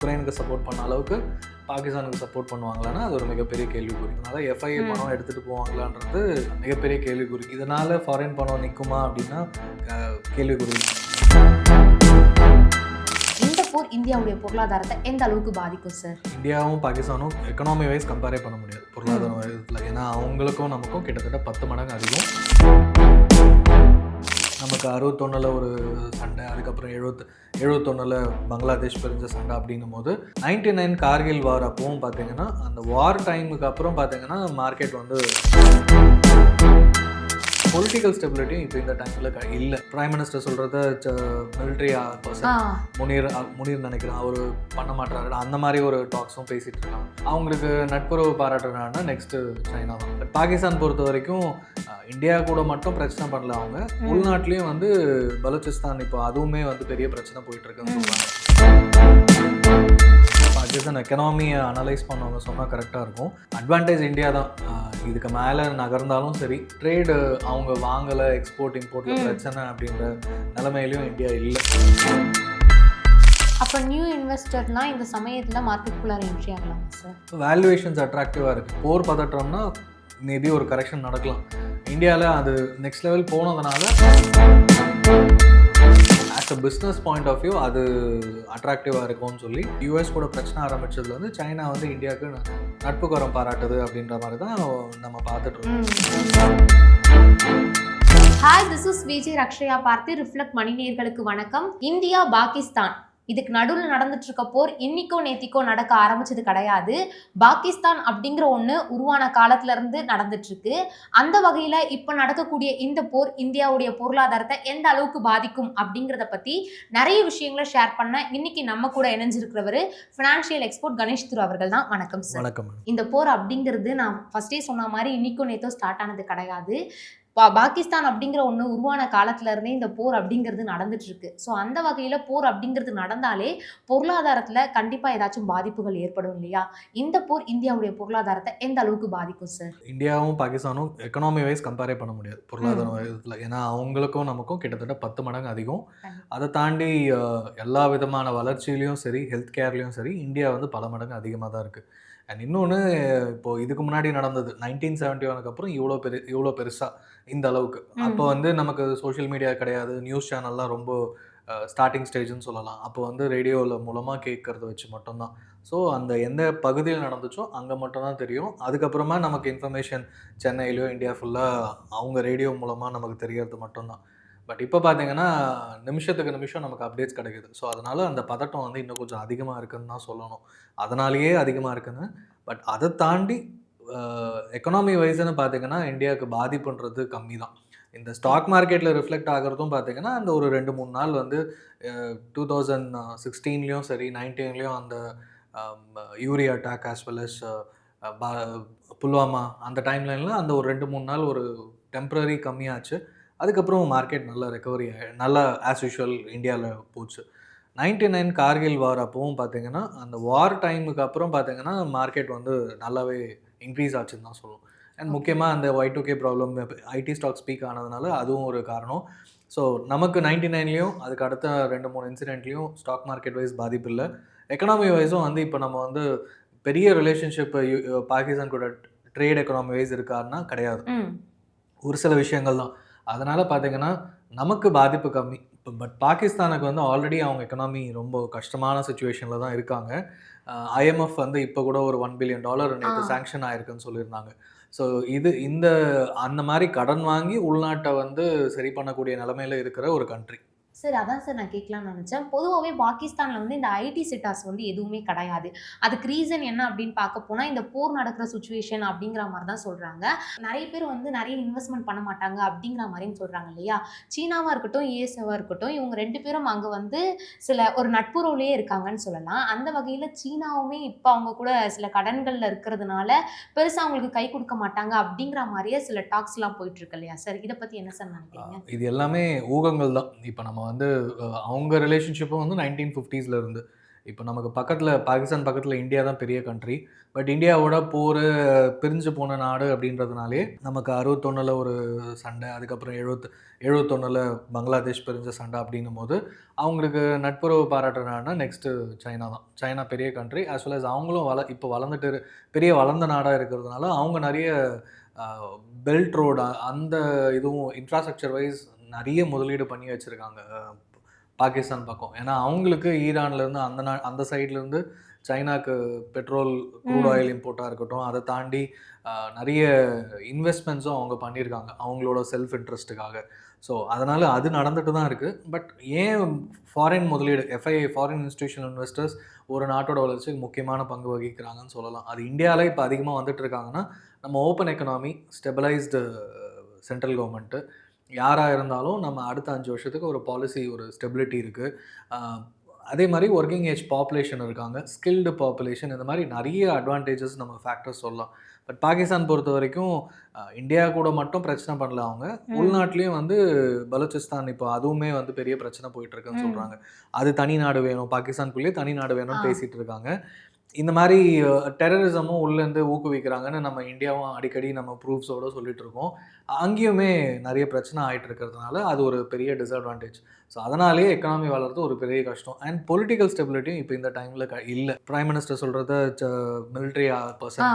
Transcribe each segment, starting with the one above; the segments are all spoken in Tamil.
உக்ரைனுக்கு சப்போர்ட் பண்ண அளவுக்கு பாகிஸ்தானுக்கு சப்போர்ட் பண்ணுவாங்களான்னா அது ஒரு மிகப்பெரிய கேள்விக்குறி. அதனால் எஃப்ஐஏ பணம் எடுத்துகிட்டு போவாங்களான்றது மிகப்பெரிய கேள்விக்குறி. இதனால் ஃபாரின் பணம் நிற்குமா அப்படின்னா கேள்விக்குறி. இந்த போர் இந்தியாவுடைய பொருளாதாரத்தை எந்த அளவுக்கு பாதிக்கும் சார்? இந்தியாவும் பாகிஸ்தானும் எக்கனாமி வைஸ் கம்பேரே பண்ண முடியாது பொருளாதார விதத்தில். ஏன்னா அவங்களுக்கும் நமக்கும் கிட்டத்தட்ட 10 மடங்கு அதிகம். நமக்கு 61 ஒரு சண்டை, அதுக்கப்புறம் 71 பங்களாதேஷ் பிரிஞ்ச சண்டை. அப்படின்னும் போது 99 கார்கில் வார் அப்பவும் பார்த்தீங்கன்னா அந்த வார் டைமுக்கு அப்புறம் பார்த்தீங்கன்னா மார்க்கெட் வந்து பொலிட்டிக்கல் ஸ்டெபிலிட்டியும் இப்போ இந்த டைமில் இல்லை. பிரைம் மினிஸ்டர் சொல்கிறத மிலிட்ரி பர்சன் முனீர் நினைக்கிறேன் அவர் பண்ண மாட்டாரு. அந்த மாதிரி ஒரு டாக்ஸும் பேசிகிட்டு இருக்காங்க. அவங்களுக்கு நட்புறவு பாராட்டுறாங்கன்னா நெக்ஸ்ட்டு சைனா தான். பட் பாகிஸ்தான் பொறுத்த வரைக்கும் இந்தியா கூட மட்டும் பிரச்சனை பண்ணல, அவங்க உள்நாட்டிலையும் வந்து பலூச்சிஸ்தான் இப்போ அதுவுமே வந்து பெரிய பிரச்சனை போயிட்டுருக்குன்னு சொல்லுவாங்க. பாகிஸ்தான் எக்கனாமியை அனலைஸ் பண்ணவங்க சொன்னால் கரெக்டாக இருக்கும். அட்வான்டேஜ் இந்தியா தான். இதுக்கு மேலே நகர்ந்தாலும் சரி, ட்ரேடு அவங்க வாங்கலை, எக்ஸ்போர்ட் இம்போர்ட்டில் பிரச்சனை அப்படின்ற நிலைமையிலையும் இந்தியா இல்லை. அப்போ நியூ இன்வெஸ்டர்னா இந்த சமயத்தில் மார்க்கெட்டுக்குள்ளார என்ட்ரி ஆகலாம் சார்? வேல்யூவேஷன்ஸ் அட்ராக்டிவாக இருக்குது. போர் பதற்றம்னா மேபி ஒரு கரெக்ஷன் நடக்கலாம். இந்தியாவில் அது நெக்ஸ்ட் லெவல் போனதுனால as a business point of view அது அட்ராக்டிவாக இருக்கும்னு சொல்லி யூஎஸ் கூட பிரச்சனை ஆரம்பித்ததுல வந்து சைனா வந்து இந்தியாவுக்கு நட்புக்கரம் பாராட்டுது அப்படின்ற மாதிரி தான் நம்ம பார்த்துட்டு இருக்கோம். Hi, this is Vijay Rakshaya பார்த்து ரிஃப்ளெக்ட் மணி நேயர்களுக்கு வணக்கம். இந்தியா பாகிஸ்தான் இதுக்கு நடுவில் நடந்துட்டு இருக்க போர் இன்னிக்கோ நேத்திக்கோ நடக்க ஆரம்பிச்சது கிடையாது. பாகிஸ்தான் அப்படிங்கிற ஒன்று உருவான காலத்துல இருந்து நடந்துட்டு இருக்கு. அந்த வகையில இப்ப நடக்கக்கூடிய இந்த போர் இந்தியாவுடைய பொருளாதாரத்தை எந்த அளவுக்கு பாதிக்கும் அப்படிங்கிறத பத்தி நிறைய விஷயங்களை ஷேர் பண்ண இன்னைக்கு நம்ம கூட இணைஞ்சிருக்கிறவர் ஃபினான்ஷியல் எக்ஸ்பர்ட் கணேஷ் துரு அவர்கள் தான். வணக்கம் சார். வணக்கம். இந்த போர் அப்படிங்கிறது நான் ஃபர்ஸ்டே சொன்ன மாதிரி இன்னிக்கோ நேத்தோ ஸ்டார்ட் ஆனது கிடையாது. பாகிஸ்தான் அப்படிங்கிற ஒன்று உருவான காலத்துல இருந்தே இந்த போர் அப்படிங்கிறது நடந்துட்டு இருக்கு. ஸோ அந்த வகையில போர் அப்படிங்கிறது நடந்தாலே பொருளாதாரத்துல கண்டிப்பா ஏதாச்சும் பாதிப்புகள் ஏற்படும் இல்லையா? இந்த போர் இந்தியாவுடைய பொருளாதாரத்தை எந்த அளவுக்கு பாதிக்கும் சார்? இந்தியாவும் பாகிஸ்தானும் எக்கனாமி வைஸ் கம்பேரே பண்ண முடியாது பொருளாதார விதத்தில். ஏன்னா அவங்களுக்கும் நமக்கும் கிட்டத்தட்ட 10 மடங்கு அதிகம். அதை தாண்டி எல்லா விதமான வளர்ச்சியிலையும் சரி, ஹெல்த் கேர்லையும் சரி, இந்தியா வந்து பல மடங்கு அதிகமாக தான் இருக்குது. அண்ட் இன்னொன்று, இப்போது இதுக்கு முன்னாடி நடந்தது 1971 அப்புறம் இவ்வளோ பெருசாக இந்த அளவுக்கு. அப்போ வந்து நமக்கு சோஷியல் மீடியா கிடையாது, நியூஸ் சேனல்லாம் ரொம்ப ஸ்டார்டிங் ஸ்டேஜ்னு சொல்லலாம். அப்போ வந்து ரேடியோவில் மூலமாக கேட்குறத வச்சு மட்டும்தான். ஸோ அந்த எந்த பகுதியில் நடந்துச்சோ அங்கே மட்டும்தான் தெரியும். அதுக்கப்புறமா நமக்கு இன்ஃபர்மேஷன் சென்னையிலையோ இந்தியா ஃபுல்லாக அவங்க ரேடியோ மூலமாக நமக்கு தெரியறது மட்டும்தான். பட் இப்போ பார்த்தீங்கன்னா நிமிஷத்துக்கு நிமிஷம் நமக்கு அப்டேட்ஸ் கிடைக்குது. ஸோ அதனால் அந்த பதட்டம் வந்து இன்னும் கொஞ்சம் அதிகமாக இருக்குதுன்னு தான் சொல்லணும். அதனாலேயே அதிகமாக இருக்குன்னு. பட் அதை தாண்டி எக்கனாமி வைஸ்ன்னு பார்த்தீங்கன்னா இந்தியாவுக்கு பாதிப்புன்றது கம்மி தான். இந்த ஸ்டாக் மார்க்கெட்டில் ரிஃப்ளெக்ட் ஆகிறதும் பார்த்தீங்கன்னா அந்த ஒரு 2-3 நாள் வந்து 2016லேயும் சரி 19லேயும் அந்த Uri attack as well as Pulwama அந்த டைம்லைன்லாம் அந்த ஒரு 2-3 நாள் ஒரு டெம்ப்ரரி கம்மியாச்சு. அதுக்கப்புறம் மார்க்கெட் நல்லா ரெக்கவரி நல்லா ஆஸ் யூஷுவல் இந்தியாவில் போச்சு. 99 கார்கில் வார் அப்பவும் பார்த்தீங்கன்னா அந்த வார் டைமுக்கு அப்புறம் பார்த்தீங்கன்னா மார்க்கெட் வந்து நல்லாவே இன்க்ரீஸ் ஆச்சுன்னு தான் சொல்லுவோம். அண்ட் முக்கியமாக அந்த Y2K problem ID stock speak ஆனதுனால அதுவும் ஒரு காரணம். ஸோ நமக்கு 99லேயும் அதுக்கு அடுத்த 2-3 இன்சிடென்ட்லேயும் ஸ்டாக் மார்க்கெட் வைஸ் பாதிப்பு இல்லை. எக்கனாமி வைஸும் வந்து இப்போ நம்ம வந்து பெரிய ரிலேஷன்ஷிப் பாகிஸ்தான் கூட ட்ரேட் எக்கனாமி வைஸ் இருக்காருன்னா கிடையாது. ஒரு சில விஷயங்கள் தான். அதனால் பார்த்தீங்கன்னா நமக்கு பாதிப்பு கம்மி. பட் பாகிஸ்தானுக்கு வந்து ஆல்ரெடி அவங்க எக்கனாமி ரொம்ப கஷ்டமான சுச்சுவேஷனில் தான் இருக்காங்க. IMF வந்து இப்போ கூட ஒரு $1 பில்லியன் நேற்று சேங்ஷன் ஆயிருக்குன்னு சொல்லியிருந்தாங்க. ஸோ இந்த அந்த மாதிரி கடன் வாங்கி உள்நாட்டை வந்து சரி பண்ணக்கூடிய நிலைமையில் இருக்கிற ஒரு கண்ட்ரி. சார், அதான் சார் நான் கேட்கலாம்னு நினச்சேன். பொதுவாகவே பாகிஸ்தானில் வந்து இந்த ஐடி செக்டார்ஸ் வந்து எதுவுமே கிடையாது. அதுக்கு ரீசன் என்ன அப்படின்னு பார்க்க போனால் இந்த போர் நடக்கிற சுச்சுவேஷன் அப்படிங்கிற மாதிரி தான் சொல்கிறாங்க. நிறைய பேர் வந்து நிறைய இன்வெஸ்ட்மெண்ட் பண்ண மாட்டாங்க அப்படிங்கிற மாதிரின்னு சொல்கிறாங்க இல்லையா? சீனாவாக இருக்கட்டும், யூஎஸ்ஏவாக இருக்கட்டும், இவங்க 2 பேரும் அங்கே வந்து சில ஒரு நட்புறவுலேயே இருக்காங்கன்னு சொல்லலாம். அந்த வகையில் சீனாவுமே இப்போ அவங்க கூட சில கடன்களில் இருக்கிறதுனால பெருசாக அவங்களுக்கு கை கொடுக்க மாட்டாங்க அப்படிங்கிற மாதிரியே சில டாக்ஸ்லாம் போயிட்டு இருக்கு இல்லையா சார்? இதை பற்றி என்ன சார் நினைக்கிறீங்க? இது எல்லாமே ஊகங்கள் தான். இப்போ நம்ம வந்து அவங்க ரிலேஷன்ஷிப்பும் வந்து 1950s இருந்து இப்போ நமக்கு பக்கத்தில் பாகிஸ்தான் பக்கத்தில் இந்தியா தான் பெரிய கண்ட்ரி. பட் இந்தியாவோட போர் பிரிஞ்சு போன நாடு அப்படின்றதுனாலே நமக்கு 61ல் ஒரு சண்டை, அதுக்கப்புறம் 71ல் பங்களாதேஷ் பிரிஞ்ச சண்டை அப்படிங்கும்போது அவங்களுக்கு நட்புறவு பாராட்டுற நாடுனா நெக்ஸ்ட்டு சைனா தான். சைனா பெரிய கண்ட்ரி ஆஸ் வெல் அஸ் அவங்களும் இப்போ வளர்ந்துட்டு பெரிய வளர்ந்த நாடாக இருக்கிறதுனால அவங்க நிறைய பெல்ட் ரோடு அந்த இதுவும் இன்ஃப்ராஸ்ட்ரக்சர் வைஸ் நிறைய முதலீடு பண்ணி வச்சுருக்காங்க பாகிஸ்தான் பக்கம். ஏன்னா அவங்களுக்கு ஈரான்லேருந்து அந்த சைட்லேருந்து சைனாக்கு பெட்ரோல், க்ரூட் ம். ஆயில் இம்போர்ட்டாக இருக்கட்டும், அதை தாண்டி நிறைய இன்வெஸ்ட்மெண்ட்ஸும் அவங்க பண்ணியிருக்காங்க அவங்களோட செல்ஃப் இன்ட்ரெஸ்ட்டுக்காக. ஸோ அதனால் அது நடந்துட்டு தான் இருக்குது. பட் ஏன் ஃபாரின் முதலீடு எஃப்ஐஐ ஃபாரின் இன்ஸ்டிடியூஷனல் இன்வெஸ்டர்ஸ் ஒரு நாட்டோட வளர்ச்சிக்கு முக்கியமான பங்கு வகிக்கிறாங்கன்னு சொல்லலாம். அது இந்தியாவில் இப்போ அதிகமாக வந்துட்டு இருக்காங்கன்னா, நம்ம open economy, stabilised central government யாராக இருந்தாலும் நம்ம அடுத்த 5 வருஷத்துக்கு ஒரு பாலிசி, ஒரு ஸ்டெபிலிட்டி இருக்குது. அதே மாதிரி ஒர்க்கிங் ஏஜ் பாப்புலேஷன் இருக்காங்க, ஸ்கில்டு பாப்புலேஷன், இந்த மாதிரி நிறைய அட்வான்டேஜஸ் நம்ம ஃபேக்டர்ஸ் சொல்லலாம். பட் பாகிஸ்தான் பொறுத்த வரைக்கும் இந்தியா கூட மட்டும் பிரச்சனை பண்ணல அவங்க. உள்நாட்டிலையும் வந்து பலூச்சிஸ்தான் இப்போ அதுவுமே வந்து பெரிய பிரச்சனை போயிட்டுருக்குன்னு சொல்கிறாங்க. அது தனி நாடு வேணும், பாகிஸ்தானுக்குள்ளேயே தனி நாடு வேணும்னு பேசிகிட்டு இருக்காங்க. இந்த மாதிரி டெரரிசமும் உள்ளேருந்து ஊக்குவிக்கிறாங்கன்னு நம்ம இந்தியாவும் அடிக்கடி நம்ம ப்ரூஃப்ஸோடு சொல்லிட்டு இருக்கோம். அங்கேயுமே நிறைய பிரச்சனை ஆகிட்டு இருக்கிறதுனால அது ஒரு பெரிய டிஸ்அட்வான்டேஜ். ஸோ அதனாலேயே எக்கனாமி வளர்றது ஒரு பெரிய கஷ்டம். அண்ட் பொலிட்டிக்கல் ஸ்டெபிலிட்டியும் இப்போ இந்த டைமில் இல்லை. பிரைம் மினிஸ்டர் சொல்கிறத மிலிட்ரி பர்சன்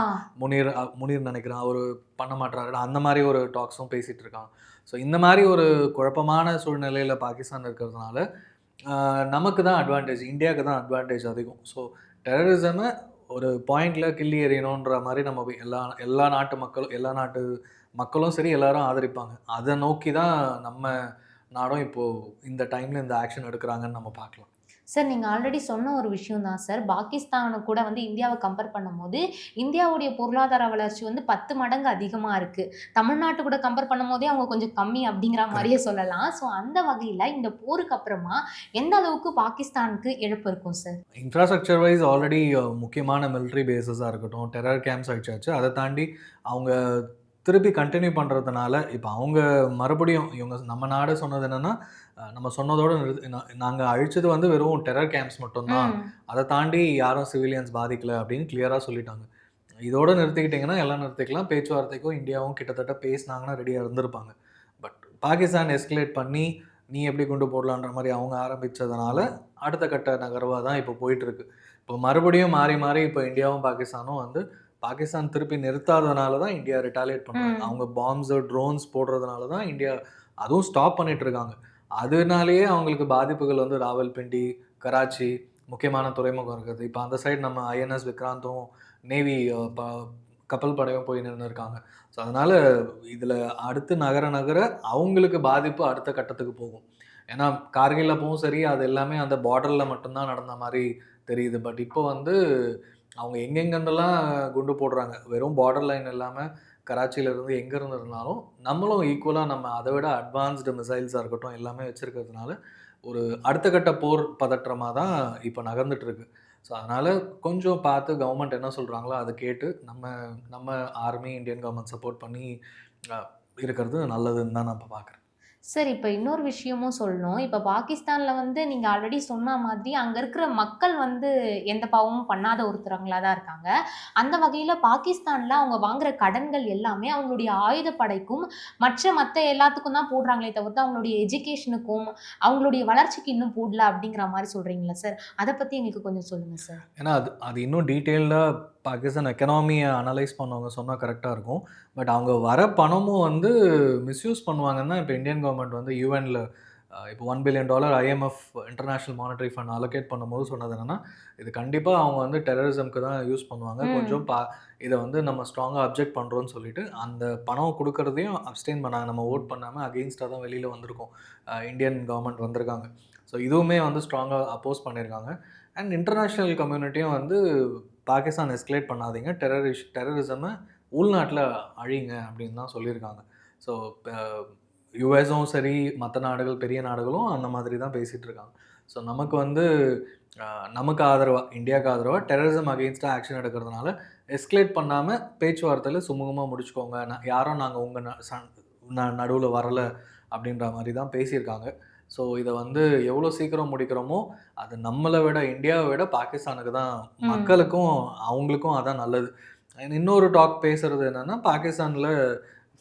முனீர் நினைக்கிறேன் அவர் பண்ண மாட்டாரு, அந்த மாதிரி ஒரு டாக்ஸும் பேசிகிட்டு இருக்காங்க. ஸோ இந்த மாதிரி ஒரு குழப்பமான சூழ்நிலையில் பாகிஸ்தான் இருக்கிறதுனால நமக்கு தான் அட்வான்டேஜ், இந்தியாவுக்கு தான் அட்வான்டேஜ் அதிகம். ஸோ டெரரிசமை ஒரு பாயிண்டில் கிள்ளி எறியணுன்ற மாதிரி நம்ம எல்லா நாட்டு மக்களும் சரி எல்லாரும் ஆதரிப்பாங்க. அதை நோக்கி தான் நம்ம நாடும் இப்போது இந்த டைமில் இந்த ஆக்ஷன் எடுக்கிறாங்கன்னு நம்ம பார்க்கலாம். சார், நீங்க ஆல்ரெடி சொன்ன ஒரு விஷயம் தான் சார். பாகிஸ்தான கூட வந்து இந்தியாவ கம்பேர் பண்ணும்போது, இந்தியாவுடைய பொருளாதார வளர்ச்சி வந்து 10 மடங்கு அதிகமா இருக்கு. தமிழ்நாட்டு கூட கம்பேர் பண்ணும்போதே அவங்க கொஞ்சம் கம்மி அப்படிங்கிற மாரியே சொல்லலாம். ஸோ அந்த வகையில இந்த போருக்கு அப்புறமா எந்த அளவுக்கு பாகிஸ்தானுக்கு இழப்பு இருக்கும் சார்? இன்ஃப்ராஸ்ட்ரக்சர் வைஸ் ஆல்ரெடி முக்கியமான மிலிட்ரி பேஸஸாக இருக்கட்டும், டெரர் கேம்ப்ஸ் அடிச்சாச்சு. அதை தாண்டி அவங்க திருப்பி கண்டினியூ பண்ணுறதுனால இப்போ அவங்க மறுபடியும் நம்ம நாடு சொன்னது என்னென்னா, நம்ம சொன்னதோடு நாங்கள் அழிச்சது வந்து வெறும் டெரர் கேம்ப்ஸ் மட்டும்தான், அதை தாண்டி யாரும் சிவிலியன்ஸ் பாதிக்கலை அப்படின்னு கிளியராக சொல்லிட்டாங்க. இதோடு நிறுத்திக்கிட்டிங்கன்னா எல்லாம் நிறுத்திக்கலாம். பேச்சுவார்த்தைக்கும் இந்தியாவும் கிட்டத்தட்ட பேசினாங்கன்னா ரெடியாக இருந்திருப்பாங்க. பட் பாகிஸ்தான் எஸ்கலேட் பண்ணி நீ எப்படி கொண்டு போடலான்ற மாதிரி அவங்க ஆரம்பித்ததுனால அடுத்த கட்ட நகர்வாக தான் இப்போ போயிட்டுருக்கு. இப்போ மறுபடியும் மாறி மாறி இப்போ இந்தியாவும் பாகிஸ்தானும் வந்து பாகிஸ்தான் திருப்பி நிறுத்தாதனால தான் இந்தியா ரிட்டாலியேட் பண்ணுறாங்க. அவங்க பாம்ஸு, ட்ரோன்ஸ் போடுறதுனால தான் இந்தியா அதுவும் ஸ்டாப் பண்ணிட்டு இருக்காங்க. அதனாலேயே அவங்களுக்கு பாதிப்புகள் வந்து ராவல்பிண்டி, கராச்சி முக்கியமான துறைமுகம் இருக்குது. இப்போ அந்த சைடு நம்ம ஐஎன்எஸ் விக்ராந்தும் நேவி கப்பல் படையும் போய் நின்று இருக்காங்க. ஸோ அதனால் இதில் அடுத்து நகர அவங்களுக்கு பாதிப்பு அடுத்த கட்டத்துக்கு போகும். ஏன்னா கார்கில் அப்பவும் சரி அது எல்லாமே அந்த பார்டரில் மட்டும்தான் நடந்த மாதிரி தெரியுது. பட் இப்போ வந்து அவங்க எங்கெங்கெல்லாம் குண்டு போடுறாங்க, வெறும் பார்டர் லைன் இல்லாமல் கராச்சியிலேருந்து எங்கேருந்து இருந்தாலும் நம்மளும் ஈக்குவலாக நம்ம அதை விட அட்வான்ஸ்டு மிசைல்ஸாக இருக்கட்டும் எல்லாமே வச்சுருக்கிறதுனால ஒரு அடுத்த கட்ட போர் பதற்றமாக தான் இப்போ நகர்ந்துட்டுருக்கு. ஸோ அதனால் கொஞ்சம் பார்த்து கவர்மெண்ட் என்ன சொல்கிறாங்களோ அதை கேட்டு நம்ம ஆர்மி, இந்தியன் கவர்மெண்ட் சப்போர்ட் பண்ணி இருக்கிறது நல்லதுன்னு தான் நான் இப்போ பார்க்குறேன். சார், இப்ப இன்னொரு விஷயமும் சொல்லணும். இப்ப பாகிஸ்தான்ல வந்து நீங்க ஆல்ரெடி சொன்ன மாதிரி அங்க இருக்கிற மக்கள் வந்து எந்த பாவமும் பண்ணாத ஒருத்தவங்களா தான் இருக்காங்க. அந்த வகையில பாகிஸ்தான்ல அவங்க வாங்குற கடன்கள் எல்லாமே அவங்களுடைய ஆயுதப்படைக்கும், மத்த எல்லாத்துக்கும் தான் போடுறாங்களே தவிர்த்து அவங்களுடைய எஜுகேஷனுக்கும், அவங்களுடைய வளர்ச்சிக்கு இன்னும் போடல அப்படிங்கிற மாரி சொல்றீங்களா சார்? அத பத்தி எங்களுக்கு கொஞ்சம் சொல்லுங்க சார். ஏன்னா அது இன்னும் டீட்டெயில்டா பாகிஸ்தான் எக்கனாமியை அனலைஸ் பண்ணவங்க சொன்னால் கரெக்டாக இருக்கும். பட் அவங்க வர பணமும் வந்து மிஸ்யூஸ் பண்ணுவாங்கன்னு தான் இப்போ இந்தியன் கவர்மெண்ட் வந்து யூஎனில் இப்போ $1 billion IMF international monetary fund allocate பண்ணும்போது சொன்னது என்னென்னா, இது கண்டிப்பாக அவங்க வந்து டெரரிசம்க்கு தான் யூஸ் பண்ணுவாங்க. கொஞ்சம் இதை வந்து நம்ம ஸ்ட்ராங்காக அப்ஜெக்ட் பண்ணுறோன்னு சொல்லிட்டு அந்த பணம் கொடுக்கறதையும் அப்ஸ்டெயின் பண்ணாங்க. நம்ம ஓட் பண்ணாமல் அகெயின்ஸ்டாக தான் வெளியில் வந்திருக்கோம். இந்தியன் கவர்மெண்ட் வந்திருக்காங்க. ஸோ இதுவுமே வந்து ஸ்ட்ராங்காக அப்போஸ் பண்ணியிருக்காங்க. அண்ட் இன்டர்நேஷ்னல் கம்யூனிட்டியும் வந்து பாகிஸ்தான் எஸ்கலேட் பண்ணாதீங்க, டெரரிசமை உள்நாட்டில் அழிங்க அப்படின்னு தான் சொல்லியிருக்காங்க. ஸோ யுஎஸும் சரி மற்ற நாடுகள், பெரிய நாடுகளும் அந்த மாதிரி தான் பேசிகிட்டு இருக்காங்க. ஸோ நமக்கு வந்து நமக்கு ஆதரவாக, இந்தியாவுக்கு ஆதரவாக டெரரிசம் அகெயின்ஸ்டாக ஆக்ஷன் எடுக்கிறதுனால எஸ்கலேட் பண்ணாமல் பேச்சுவார்த்தையில் சுமூகமாக முடிச்சுக்கோங்க, யாரும் நாங்கள் உங்கள் நடுவில் வரலை அப்படின்ற மாதிரி தான் பேசியிருக்காங்க. ஸோ இதை வந்து எவ்வளோ சீக்கிரம் முடிக்கிறோமோ அது நம்மளை விட இந்தியாவை விட பாகிஸ்தானுக்கு தான், மக்களுக்கும் அவங்களுக்கும் அதான் நல்லது. இன்னொரு டாக் பேசுறது என்னன்னா, பாகிஸ்தானில்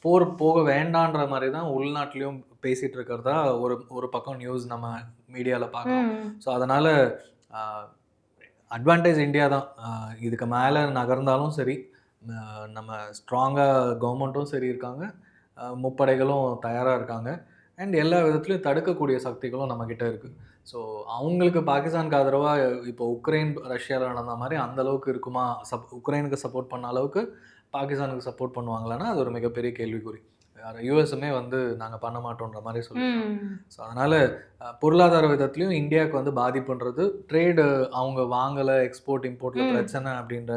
போர் போக வேண்டான்ற மாதிரி தான் உள்நாட்டிலையும் பேசிகிட்டு இருக்கிறதா ஒரு ஒரு பக்கம் நியூஸ் நம்ம மீடியாவில் பார்க்குறோம். ஸோ அதனால் அட்வான்டேஜ் இந்தியா தான். இதுக்கு மேலே நகர்ந்தாலும் சரி, நம்ம ஸ்ட்ராங்காக கவர்மெண்ட்டும் சரி இருக்காங்க, முப்படைகளும் தயாராக இருக்காங்க, அண்ட் எல்லா விதத்துலையும் தடுக்கக்கூடிய சக்திகளும் நம்மக்கிட்ட இருக்குது. ஸோ அவங்களுக்கு பாகிஸ்தானுக்கு ஆதரவாக இப்போ உக்ரைன் ரஷ்யாவில் நடந்த மாதிரி அந்த அளவுக்கு இருக்குமா, உக்ரைனுக்கு சப்போர்ட் பண்ண அளவுக்கு பாகிஸ்தானுக்கு சப்போர்ட் பண்ணுவாங்களான்னா அது ஒரு மிகப்பெரிய கேள்விக்குறி. யூஎஸ்எம்மே வந்து நாங்கள் பண்ண மாட்டோன்ற மாதிரி சொல்லியிருக்காங்க. ஸோ அதனால் பொருளாதார விதத்துலையும் இந்தியாவுக்கு வந்து பாதிப்புன்றது, ட்ரேடு அவங்க வாங்கலை, எக்ஸ்போர்ட் இம்போர்ட்டில் பிரச்சனை அப்படின்ற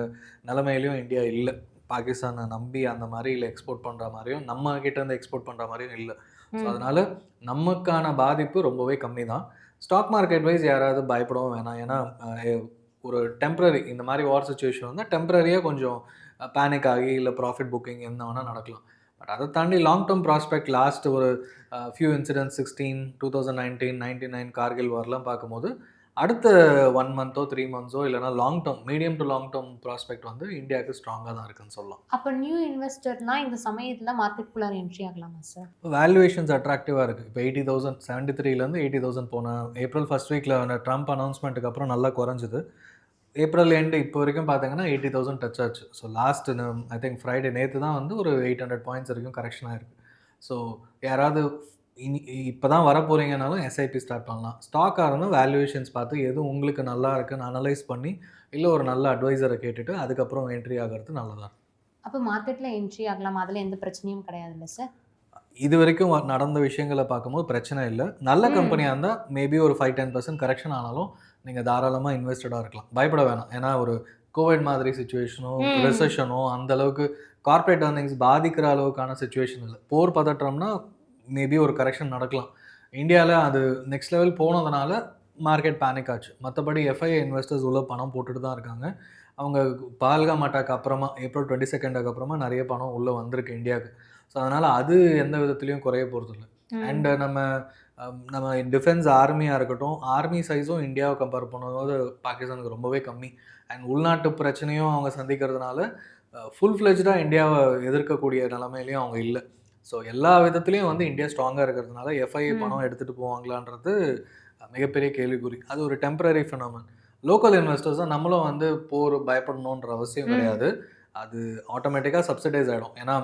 நிலைமையிலையும் இந்தியா இல்லை. பாகிஸ்தானை நம்பி அந்த மாதிரி இல்லை எக்ஸ்போர்ட் பண்ணுற மாதிரியும் நம்ம கிட்டேருந்து எக்ஸ்போர்ட் பண்ணுற மாதிரியும் இல்லை. ஸோ அதனால் நமக்கான பாதிப்பு ரொம்பவே கம்மி தான். ஸ்டாக் மார்க்கெட் வைஸ் யாராவது பயப்படவும் வேணாம். ஏன்னா ஒரு டெம்ப்ரரி இந்த மாதிரி வார் சுச்சுவேஷன் வந்தால் டெம்ப்ரரியாக கொஞ்சம் பேனிக் ஆகி இல்லை ப்ராஃபிட் புக்கிங் என்ன வேணால் நடக்கலாம். பட் அதை தாண்டி லாங் டேர்ம் ப்ராஸ்பெக்ட் லாஸ்ட் ஒரு ஃபியூ இன்சிடென்ட்ஸ் 16, 2019, 99 கார்கில் வார்லாம் பார்க்கும்போது அடுத்த 1 மந்த்தோ 3 மந்த்ஸோ இல்லைனா long term, medium to long term prospect வந்து இந்தியாவுக்கு ஸ்ட்ராங்காக தான் இருக்குன்னு சொல்லலாம். அப்போ நியூ இன்வெஸ்டர்லாம் இந்த சமயத்தில் மார்க்கெட்டுக்குள்ளார என்ட்ரி ஆகலாமா சார்? வேல்யூவேஷன்ஸ் அட்ராக்டிவாக இருக்குது. இப்போ 80,000 73லேருந்து 80,000 போன ஏப்ரல் ஃபர்ஸ்ட் வீக்கில் ட்ரம்ப் அனௌன்ஸ்மெண்ட்டுக்கு அப்புறம் நல்லா குறைஞ்சிது. ஏப்ரல் எண்டு இப்போ வரைக்கும் பார்த்தீங்கன்னா 80,000 டச் ஆச்சு. So last I think Friday நேற்று தான் வந்து ஒரு 800 பாயிண்ட்ஸ் வரைக்கும் கரெக்ஷன் ஆயிருக்கு. ஸோ யாராவது இப்போ தான் வர போகிறீங்கனாலும் எஸ்ஐபி ஸ்டார்ட் பண்ணலாம். ஸ்டாக்காக இருந்தால் வேல்யூவேஷன்ஸ் பார்த்து எது உங்களுக்கு நல்லா இருக்குன்னு அனலைஸ் பண்ணி இல்லை ஒரு நல்ல அட்வைசரை கேட்டுட்டு அதுக்கப்புறம் என்ட்ரி ஆகிறது நல்லதாக. அப்போ மார்க்கெட்டில் என்ட்ரி ஆகலாம், அதில் எந்த பிரச்சனையும் கிடையாதுல்ல சார்? இது வரைக்கும் நடந்த விஷயங்களை பார்க்கும்போது பிரச்சனை இல்லை. நல்ல கம்பெனியாக இருந்தால் மேபி ஒரு 5-10% கரெக்ஷன் ஆனாலும் நீங்கள் தாராளமாக இன்வெஸ்டடாக இருக்கலாம், பயப்பட வேணாம். ஏன்னா ஒரு கோவிட் மாதிரி சுச்சுவேஷனோ ரெசெஷனோ அந்த அளவுக்கு கார்பரேட் ஏர்னிங்ஸ் பாதிக்கிற அளவுக்கான சுச்சுவேஷன் இல்லை. போர் பதற்றம்னா மேபி ஒரு கரெக்ஷன் நடக்கலாம். இந்தியாவில் அது நெக்ஸ்ட் லெவல் போனதுனால மார்க்கெட் பேனிக் ஆச்சு. மற்றபடி எஃப்ஐஐ இன்வெஸ்டர்ஸ் உள்ள பணம் போட்டுட்டு தான் இருக்காங்க. அவங்க பால்காம் அட்டாக் அப்புறமா ஏப்ரல் 22 அப்புறமா நிறைய பணம் உள்ளே வந்திருக்கு இந்தியாவுக்கு. ஸோ அதனால் அது எந்த விதத்துலையும் குறைய போகிறதில்ல. அண்டு நம்ம டிஃபென்ஸ் ஆர்மியாக இருக்கட்டும், ஆர்மி சைஸும் இந்தியாவை கம்பேர் பண்ணும்போது பாகிஸ்தானுக்கு ரொம்பவே கம்மி. அண்ட் உள்நாட்டு பிரச்சனையும் அவங்க சந்திக்கிறதுனால ஃபுல் ஃப்ளெஜ்டாக இந்தியாவை எதிர்க்கக்கூடிய நிலைமையிலையும் அவங்க இல்லை. ஸோ எல்லா விதத்துலேயும் வந்து இந்தியா ஸ்ட்ராங்காக இருக்கிறதுனால எஃப்ஐஏ பணம் எடுத்துகிட்டு போவாங்களான்றது மிகப்பெரிய கேள்விக்குறி. அது ஒரு டெம்பரரி ஃபினாமினன். லோக்கல் இன்வெஸ்டர்ஸ் தான், நம்மளும் வந்து போர் பயப்படணுன்ற அவசியம் கிடையாது. அது ஆட்டோமேட்டிக்காக சப்சிடைஸ் ஆகிடும். ஏன்னா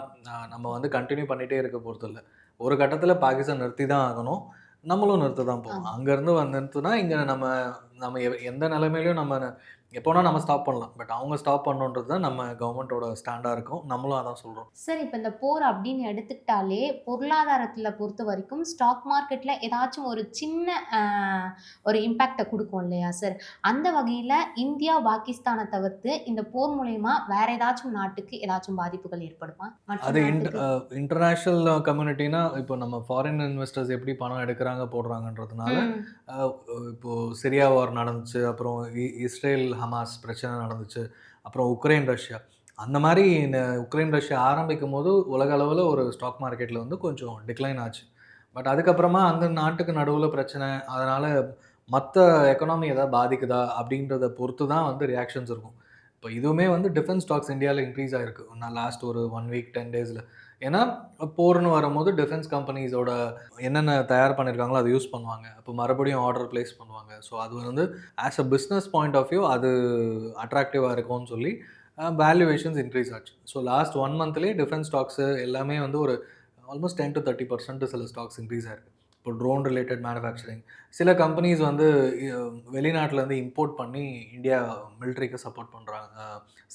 நம்ம வந்து கண்டினியூ பண்ணிகிட்டே இருக்க போகிறது இல்லை. ஒரு கட்டத்தில் பாகிஸ்தான் நிறுத்தி தான் ஆகணும், நம்மளும் நிறுத்த தான் போகணும். அங்கேருந்து வந்து நிறுத்துனா இங்கே நம்ம எந்த நிலைமையிலையும் நம்ம எப்போனா நம்ம ஸ்டாப் பண்ணலாம். பட் அவங்க ஸ்டாப் பண்ணணுன்றது தான் நம்ம கவர்மெண்ட்டோட ஸ்டாண்டாக இருக்கும். நம்மளும் அதான் சொல்கிறோம். சார், இப்போ இந்த போர் அப்படின்னு எடுத்துக்கிட்டாலே பொருளாதாரத்தில் பொறுத்த வரைக்கும் ஸ்டாக் மார்க்கெட்டில் ஏதாச்சும் ஒரு சின்ன ஒரு இம்பேக்டை கொடுக்கும் இல்லையா சார்? அந்த வகையில் இந்தியா பாகிஸ்தானை தவிர்த்து இந்த போர் மூலயமா வேற ஏதாச்சும் நாட்டுக்கு ஏதாச்சும் பாதிப்புகள் ஏற்படுமா? அது இன்டர்நேஷ்னல் கம்யூனிட்டினா இப்போ நம்ம ஃபாரின் இன்வெஸ்டர்ஸ் எப்படி பணம் எடுக்கிறாங்க போடுறாங்கன்றதுனால இப்போது சிரியா வார் நடந்துச்சு, அப்புறம் இஸ்ரேல் ஹமாஸ் பிரச்சனை நடந்துச்சு, அப்புறம் உக்ரைன் ரஷ்யா. அந்த மாதிரி இந்த உக்ரைன் ரஷ்யா ஆரம்பிக்கும் போது உலக அளவில் ஒரு ஸ்டாக் மார்க்கெட்டில் வந்து கொஞ்சம் டிக்ளைன் ஆச்சு. பட் அதுக்கப்புறமா அந்த நாட்டுக்கு நடுவில் பிரச்சனை, அதனால் மற்ற எக்கனாமி எதாவது பாதிக்குதா அப்படின்றத பொறுத்து தான் வந்து ரியாக்ஷன்ஸ் இருக்கும். இப்போ இதுவுமே வந்து டிஃபென்ஸ் ஸ்டாக்ஸ் இந்தியாவில் இன்க்ரீஸ் ஆகிருக்கு நான் லாஸ்ட் ஒரு 1 வீக் 10 டேஸில். ஏன்னா போர்னு வரும்போது டிஃபென்ஸ் கம்பெனிஸோட என்னென்ன தயார் பண்ணியிருக்காங்களோ அதை யூஸ் பண்ணுவாங்க. அப்போ மறுபடியும் ஆர்டர் பிளேஸ் பண்ணுவாங்க. ஸோ அது வந்து as a business point of view அது அட்ராக்டிவாக இருக்கும்னு சொல்லி வேல்யூவேஷன்ஸ் இன்க்ரீஸ் ஆச்சு. ஸோ லாஸ்ட் 1 மந்த்லேயே டிஃபென்ஸ் ஸ்டாக்ஸு எல்லாமே வந்து ஒரு ஆல்மோஸ்ட் 10 to 30% சில ஸ்டாக்ஸ் இன்க்ரீஸ் ஆகிருக்கு. இப்போ ட்ரோன் ரிலேட்டட் மேனுஃபேக்சரிங் சில கம்பெனிஸ் வந்து வெளிநாட்டிலேருந்து இம்போர்ட் பண்ணி இந்தியா மிலிட்ரிக்கு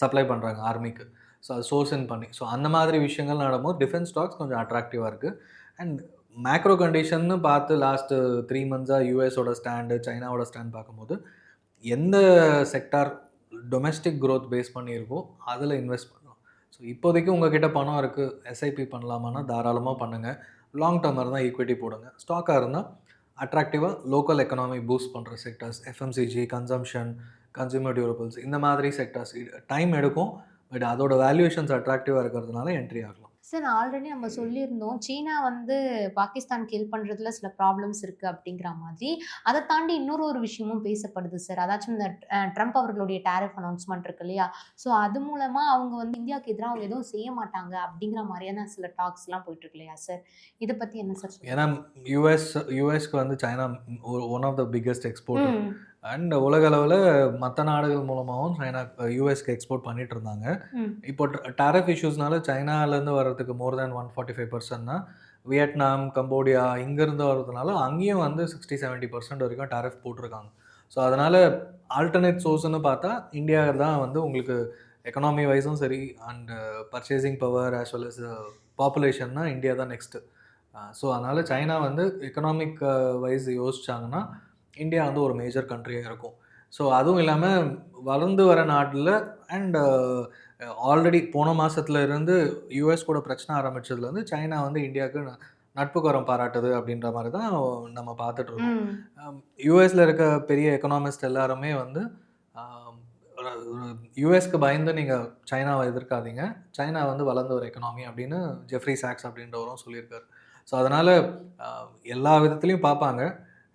சப்ளை பண்ணுறாங்க ஆர்மிக்கு. ஸோ அது சோர்ஸன் பண்ணி, ஸோ அந்த மாதிரி விஷயங்கள் நடக்கும்போது டிஃபென்ஸ் ஸ்டாக்ஸ் கொஞ்சம் அட்ராக்டிவாக இருக்குது. அண்ட் மேக்ரோ கண்டிஷன்னு பார்த்து லாஸ்ட்டு 3 மந்த்ஸாக யூஎஸோட ஸ்டாண்டு, சைனாவோட ஸ்டாண்ட் பார்க்கும்போது எந்த செக்டார் டொமெஸ்டிக் க்ரோத் பேஸ் பண்ணியிருக்கோ அதில் இன்வெஸ்ட் பண்ணலாம். ஸோ இப்போதைக்கு உங்ககிட்ட பணம் இருக்குது, எஸ்ஐபி பண்ணலாமான்னா தாராளமாக பண்ணுங்கள். லாங் டேர்மாக இருந்தால் ஈக்விட்டி போடுங்க. ஸ்டாக்காக இருந்தால் அட்ராக்டிவாக லோக்கல் எக்கனாமி பூஸ்ட் பண்ணுற sectors, FMCG, consumption, consumer durables, இந்த மாதிரி செக்டர்ஸ் டைம் எடுக்கும். பட் அதோட வேல்யூவேஷன்ஸ் அட்ராக்டிவாக இருக்கிறதுனால என்ட்ரி ஆகலாம். சார் ஆல்ரெடி நம்ம சொல்லியிருந்தோம். சீனா வந்து பாகிஸ்தானுக்கு ஹெல்ப் பண்றதுல சில ப்ராப்ளம்ஸ் இருக்கு அப்படிங்கிற மாதிரி. அத தாண்டி இன்னொரு விஷயமும் பேசப்படுது சார். அதாச்சும் இந்த ட்ரம்ப் அவர்களுடைய டாரிஃப் அனௌன்ஸ்மென்ட் இருக்கு இல்லையா? ஸோ அது மூலமா அவங்க வந்து இந்தியாவுக்கு எதிரா அவங்க எதுவும் செய்ய மாட்டாங்க அப்படிங்கிற மாரியான சில டாக்ஸ்லாம் போயிட்டு இருக்கு இல்லையா சார்? இத பத்தி என்ன சார் ஏன்னா சொல்றீங்க? யுஎஸ்க்கு வந்து China one of the biggest exporter. ம். அண்ட் உலக அளவுல மத்த நாடுகள் மூலமாவும் சைனா யுஎஸ்க்கு எக்ஸ்போர்ட் பண்ணிட்டு இருந்தாங்க. ம். இப்போ டாரிஃப் இஷ்யூஸ்னால சைனாலேருந்து வர்றதுக்கு மோர் தேன் 145%னா, வியட்நாம், கம்போடியா இங்கேருந்து வர்றதுனால அங்கேயும் வந்து 60, 70% வரைக்கும் டாரிஃப் போட்டிருக்காங்க. ஸோ அதனால ஆல்டர்னேட் சோர்ஸ்ன்னு பார்த்தா இந்தியா தான் வந்து உங்களுக்கு எக்கனாமி வைஸும் சரி and purchasing power as well as பாப்புலேஷன்னா இந்தியா தான் நெக்ஸ்ட்டு. ஸோ அதனால சைனா வந்து எக்கனாமிக் வைஸ் யோசிச்சாங்கன்னா, இந்தியா வந்து ஒரு மேஜர் கண்ட்ரியா இருக்கும். ஸோ அதுவும் இல்லாம வளர்ந்து வர நாட்டுல அண்ட் ஆல்ரெடி போன மாசத்துல இருந்து யுஎஸ் கூட பிரச்சனை ஆரம்பிச்சதுலேருந்து சைனா வந்து இந்தியாவுக்கு நட்புக்கரம் பாராட்டுது அப்படின்ற மாரி தான் நம்ம பார்த்துட்டு இருக்கோம். ம். யுஎஸ்ல இருக்க பெரிய எக்கனாமிஸ்ட் எல்லாருமே வந்து ஆம், ஒரு யுஎஸ்க்கு பயந்து நீங்க சைனாவை எதிர்க்காதீங்க. சைனா வந்து வளர்ந்த ஒரு எக்கனாமி அப்படின்னு ஜெஃப்ரி சாக்ஸ் அப்படின்றவரும் சொல்லியிருக்காரு. ஸோ அதனால அ எல்லா விதத்துலயும் பார்ப்பாங்க.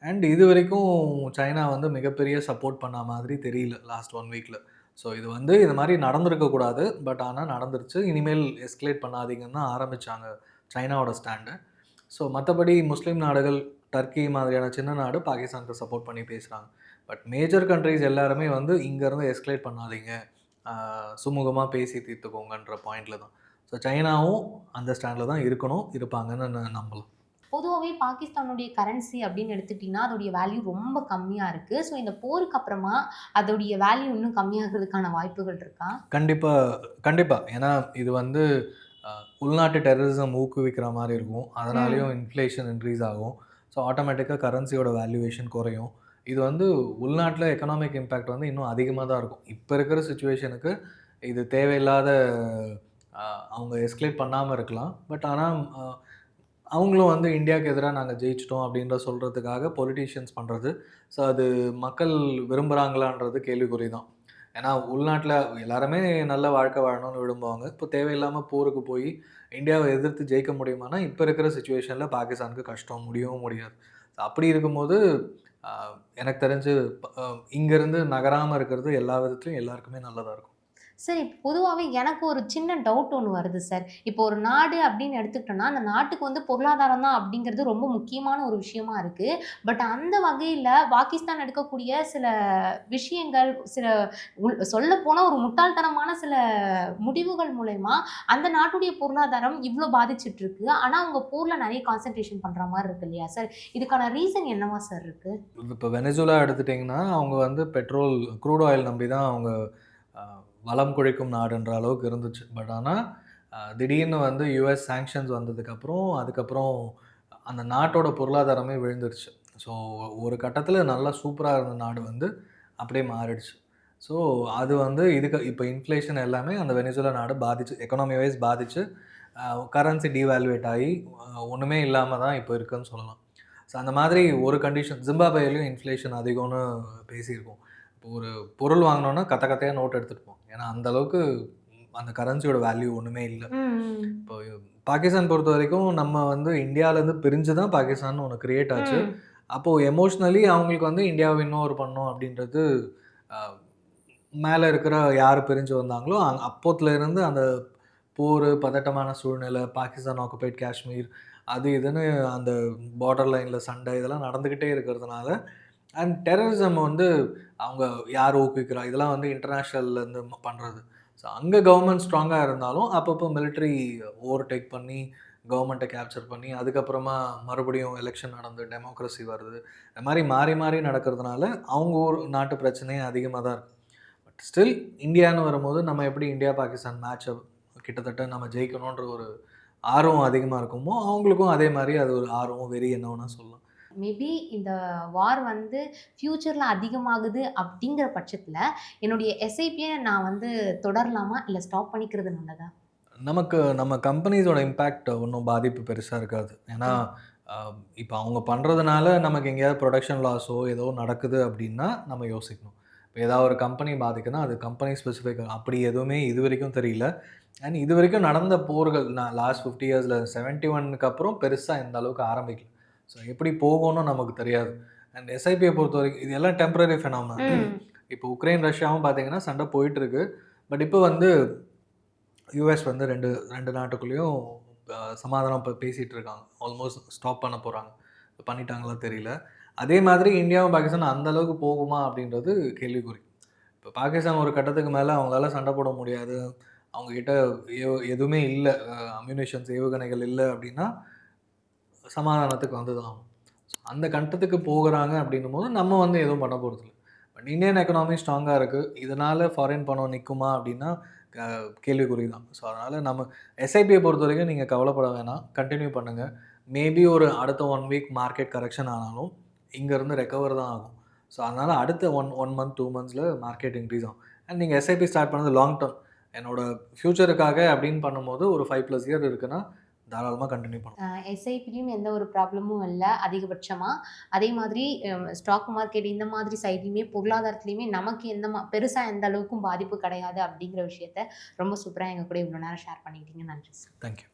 அண்ட் இதுவரைக்கும் சைனா வந்து மிகப்பெரிய சப்போர்ட் பண்ண மாதிரி தெரியல லாஸ்ட் 1 வீக்ல. ஸோ இது வந்து இது மாரி நடந்திருக்க கூடாது. பட் ஆனா நடந்துருச்சு. இனிமேல் எஸ்கலேட் பண்ணாதீங்கன்னு தான் ஆரம்பிச்சாங்க சைனாவோட ஸ்டாண்டு. ஸோ மத்தபடி முஸ்லீம் நாடுகள், டர்க்கி மாதிரியான சின்ன நாடு பாகிஸ்தானுக்கு சப்போர்ட் பண்ணி பேசுறாங்க. பட் மேஜர் கண்ட்ரீஸ் எல்லாருமே வந்து இங்கருந்து எஸ்கலேட் பண்ணாதீங்க. ஆ சுமூகமா பேசி தீர்த்துக்கோங்கன்ற பாயிண்ட்ல தான். ஸோ சைனாவும் அந்த ஸ்டாண்ட்ல தான் இருக்கணும், இருப்பாங்கன்னு நம்பலாம். பொதுவாவே பாகிஸ்தானுடைய கரன்சி அப்படின்னு எடுத்துக்கிட்டீங்கன்னா, அதோடைய வேல்யூ ரொம்ப கம்மியா இருக்கு. ஸோ இந்த போருக்கு அப்புறமா அதோடைய வேல்யூ இன்னும் கம்மியாகுறதுக்கான வாய்ப்புகள் இருக்கா? கண்டிப்பா, கண்டிப்பா. ஏன்னா இது வந்து அ உள்நாட்டு டெரரிசம் ஊக்குவிக்கிற மாரி இருக்கும். அதனாலேயும் ம். இன்ஃப்ளேஷன் இன்க்ரீஸ் ஆகும். ஸோ ஆட்டோமேட்டிக்கா கரன்சியோட வேல்யூவேஷன் குறையும். இது வந்து உள்நாட்ல எக்கனாமிக் இம்பேக்ட் வந்து இன்னும் அதிகமா தான் இருக்கும். இப்ப இருக்கிற சிச்சுவேஷனுக்கு இது தேவையில்லாத அ அவங்க எஸ்கலேட் பண்ணாம இருக்கலாம். பட் ஆனா அ அவங்களும் வந்து இந்தியாவுக்கு எதிரா நாங்க ஜெயிச்சுட்டோம் அப்படின்ற சொல்றதுக்காக பொலிட்டீஷியன்ஸ் பண்றது. ஸோ அது மக்கள் விரும்புறாங்களான்றது கேள்விக்குறி தான். ஏன்னா உள்நாட்ல எல்லாருமே நல்ல வாழ்க்கை வாழணும்னு விரும்புவாங்க. இப்போ தேவையில்லாம போருக்கு போய் இந்தியாவ எதிர்த்து ஜெயிக்க முடியுமான்னா, இப்ப இருக்கிற சிச்சுவேஷன்ல பாகிஸ்தானுக்கு கஷ்டம். முடியவும் முடியாது. அப்படி இருக்கும்போது அ எனக்கு தெரிஞ்சு ப அ இங்கருந்து நகராம இருக்கிறது எல்லா விதத்திலயும் எல்லாருக்குமே நல்லதா இருக்கும். சார் இப்ப பொதுவாவே எனக்கு ஒரு சின்ன டவுட் ஒண்ணு வருது சார். இப்போ ஒரு நாடு அப்படின்னு எடுத்துக்கிட்டோம்னா, அந்த நாட்டுக்கு வந்து பொருளாதாரம் தான் அப்படிங்கிறது ரொம்ப முக்கியமான ஒரு விஷயமா இருக்கு. பட் அந்த வகையில பாகிஸ்தான் எடுக்கக்கூடிய சில விஷயங்கள், சில சொல்லப்போனா ஒரு முட்டாள்தனமான சில முடிவுகள் மூலியமா அந்த நாட்டுடைய பொருளாதாரம் இவ்ளோ பாதிச்சுட்டு இருக்கு. ஆனா, அவங்க போர்ல நெறைய கான்சன்ட்ரேஷன் பண்ற மாரி இருக்கு இல்லையா சார்? இதுக்கான ரீசன் என்னவா சார் இருக்கு? இப்ப வெனிசுலா எடுத்துட்டீங்கன்னா, அவங்க வந்து பெட்ரோல் க்ரூட் ஆயில் நம்பி தான் அவங்க அ வளம் கொழிக்கும் நாடுன்ற அளவுக்கு இருந்துச்சு. பட் ஆனா, திடீர்னு வந்து யுஎஸ் சாங்ஷன்ஸ் வந்ததுக்கப்புறம், அதுக்கப்புறம் அந்த நாட்டோட பொருளாதாரமே விழுந்துருச்சு. ஸோ ஒரு கட்டத்தில நல்லா சூப்பரா இருந்த நாடு வந்து அப்படியே மாறிடுச்சு. ஸோ அது வந்து இதுக்கு இப்ப இன்ஃப்ளேஷன் எல்லாமே அந்த வெனிசுலா நாடு பாதிச்சு. எக்கானமி வைஸ் பாதிச்சு, அ கரன்சி டிவேல்யூவேட் ஆயி, ஒண்ணுமே இல்லாம தான் இப்ப இருக்குன்னு சொல்லலாம். ஸோ அந்த மாதிரி ஒரு கண்டிஷன் ஜிம்பாப்வேலயும் இன்ஃப்ளேஷன் அதிகம்னு பேசியிருக்கோம். இப்போ ஒரு பொருள் வாங்கணும்னா கத்த கத்தையா நோட் எடுத்துட்டு போவோம். ஏன்னா அந்த அளவுக்கு அந்த கரன்சியோட வேல்யூ ஒண்ணுமே இல்ல. ம், இப்போ பாகிஸ்தான் பொறுத்தவரைக்கும் நம்ம வந்து இந்தியாவிலேருந்து பிரிஞ்சு தான் பாகிஸ்தான்னு ஒண்ணு கிரியேட் ஆச்சு. ம், அப்போ எமோஷனலி அவங்களுக்கு வந்து இந்தியாவ இன்னொரு பண்ணணும் அப்படின்றது அ மேல இருக்கிற யார் பிரிஞ்சு வந்தாங்களோ, அப்போத்துல இருந்து அந்த போரு, பதட்டமான சூழ்நிலை, பாகிஸ்தான் ஆக்குபைட் காஷ்மீர் அது இதுன்னு அந்த பார்டர் லைன்ல சண்டை இதெல்லாம் நடந்துகிட்டே இருக்கிறதுனால, அண்ட் டெரரிசம் வந்து அவங்க யார் ஊக்குவிக்கிறா? இதெல்லாம் வந்து இன்டர்நேஷனல்லேருந்து பண்றது. ஸோ அங்க கவர்ன்மெண்ட் ஸ்ட்ராங்கா இருந்தாலும், அப்பப்போ மிலிட்டரி ஓவர்டேக் பண்ணி, கவர்ன்மெண்ட்ட கேப்சர் பண்ணி, அதுக்கப்புறமா மறுபடியும் எலக்ஷன் நடந்து டெமோக்ரஸி வருது. இந்த மாரி மாறி மாறி நடக்கிறதுனால, அவங்க ஊர் நாட்டு பிரச்சனையே அதிகமா தான் இருக்கு. பட் ஸ்டில் இந்தியான்னு வரும்போது, நம்ம எப்படி இந்தியா, பாகிஸ்தான் மேட்ச கிட்டத்தட்ட நம்ம ஜெயிக்கணுன்ற ஒரு ஆர்வம் அதிகமா இருக்குமோ, அவங்களுக்கும் அதே மாரி அது ஒரு ஆர்வம், வெறி என்ன வேணா சொல்லலாம். மேபி இந்த வார் வந்து ஃபியூச்சர்ல அதிகமாகுது அப்படிங்கிற பட்சத்துல, என்னுடைய எஸ்ஐபிய நான் வந்து தொடரலாமா? இல்ல ஸ்டாப் பண்ணிக்கிறது நல்லதா? நமக்கு நம்ம கம்பெனிஸோட இம்பேக்ட் ஒண்ணும் பாதிப்பு பெருசா இருக்காது. ஏன்னா, ம். அ இப்ப அவங்க பண்றதுனால நமக்கு எங்கேயாவது புரொடக்ஷன் லாஸோ ஏதோ நடக்குது அப்டின்னா, நம்ம யோசிக்கணும். இப்போ ஏதாவது ஒரு கம்பெனி பாதிக்குதுன்னா அது கம்பெனி ஸ்பெசிஃபிக், அப்படி எதுவுமே இது வரைக்கும் தெரியல. அண்ட் இது வரைக்கும் நடந்த போர்கள் நான் லாஸ்ட் 50 இயர்ஸில் 71க்கு அப்புறம் பெருசாக இந்த அளவுக்கு ஆரம்பிக்கல. ஸோ எப்படி போகும்னு நமக்கு தெரியாது. அண்ட் எஸ்ஐபியை பொறுத்த வரைக்கும் இது எல்லாம் டெம்பரரி ஃபினாமினா. இப்போ உக்ரைன் ரஷ்யாவும் பார்த்தீங்கன்னா சண்டை போயிட்டுருக்கு. பட் இப்போ வந்து யூஎஸ் வந்து ரெண்டு ரெண்டு நாட்டுக்குள்ளேயும் சமாதானம் இப்போ பேசிகிட்டு இருக்காங்க. ஆல்மோஸ்ட் ஸ்டாப் பண்ண போகிறாங்க. பண்ணிட்டாங்களா தெரியல. அதே மாதிரி இந்தியாவும் பாகிஸ்தான் அந்த அளவுக்கு போகுமா அப்படின்றது கேள்விக்குறி. இப்போ பாகிஸ்தான் ஒரு கட்டத்துக்கு மேலே அவங்களால சண்டை போட முடியாது, அவங்கக்கிட்ட எதுவுமே இல்லை, அம்யூனிஷன்ஸ் ஏவுகணைகள் இல்லை அப்படின்னா சமாதானத்துக்கு வந்து தான் ஆகும். ஸோ அந்த கட்டத்துக்கு போகிறாங்க அப்படின்னும் போது நம்ம வந்து எதுவும் பண்ண போகிறதில்ல. பட் இந்தியன் எக்கனாமி ஸ்ட்ராங்காக இருக்குது. இதனால் ஃபாரின் பணம் நிற்குமா அப்படின்னா கேள்விக்குறி தான். ஸோ அதனால் நம்ம எஸ்ஐபியை பொறுத்த வரைக்கும் நீங்கள் கவலைப்பட வேணாம், கண்டினியூ பண்ணுங்கள். மேபி ஒரு அடுத்த 1 வீக் மார்க்கெட் கரெக்ஷன் ஆனாலும் இங்கேருந்து ரெக்கவர் தான் ஆகும். ஸோ அதனால் அடுத்த ஒன் மந்த் 2 மந்த்ஸில் மார்க்கெட் இன்க்ரீஸ் ஆகும். அண்ட் நீங்கள் எஸ்ஐபி ஸ்டார்ட் பண்ணது லாங் டேர்ம், என்னோடய ஃப்யூச்சருக்காக அப்படின்னு பண்ணும்போது ஒரு 5+ இயர் இருக்குன்னா தாராளமாக கண்டினியூ பண்ணலாம். எஸ்ஐபிலையும் எந்த ஒரு ப்ராப்ளமும் இல்லை அதிகபட்சமாக. அதே மாதிரி ஸ்டாக் மார்க்கெட் இந்த மாதிரி சைட்லையுமே பொருளாதாரத்துலையுமே நமக்கு பெருசாக எந்த அளவுக்கும் பாதிப்பு கிடையாது அப்படிங்கிற விஷயத்த ரொம்ப சூப்பராக எங்கள் கூட இவ்வளோ நேரம் ஷேர் பண்ணிக்கிட்டீங்க. நன்றி சார். தேங்க்யூ.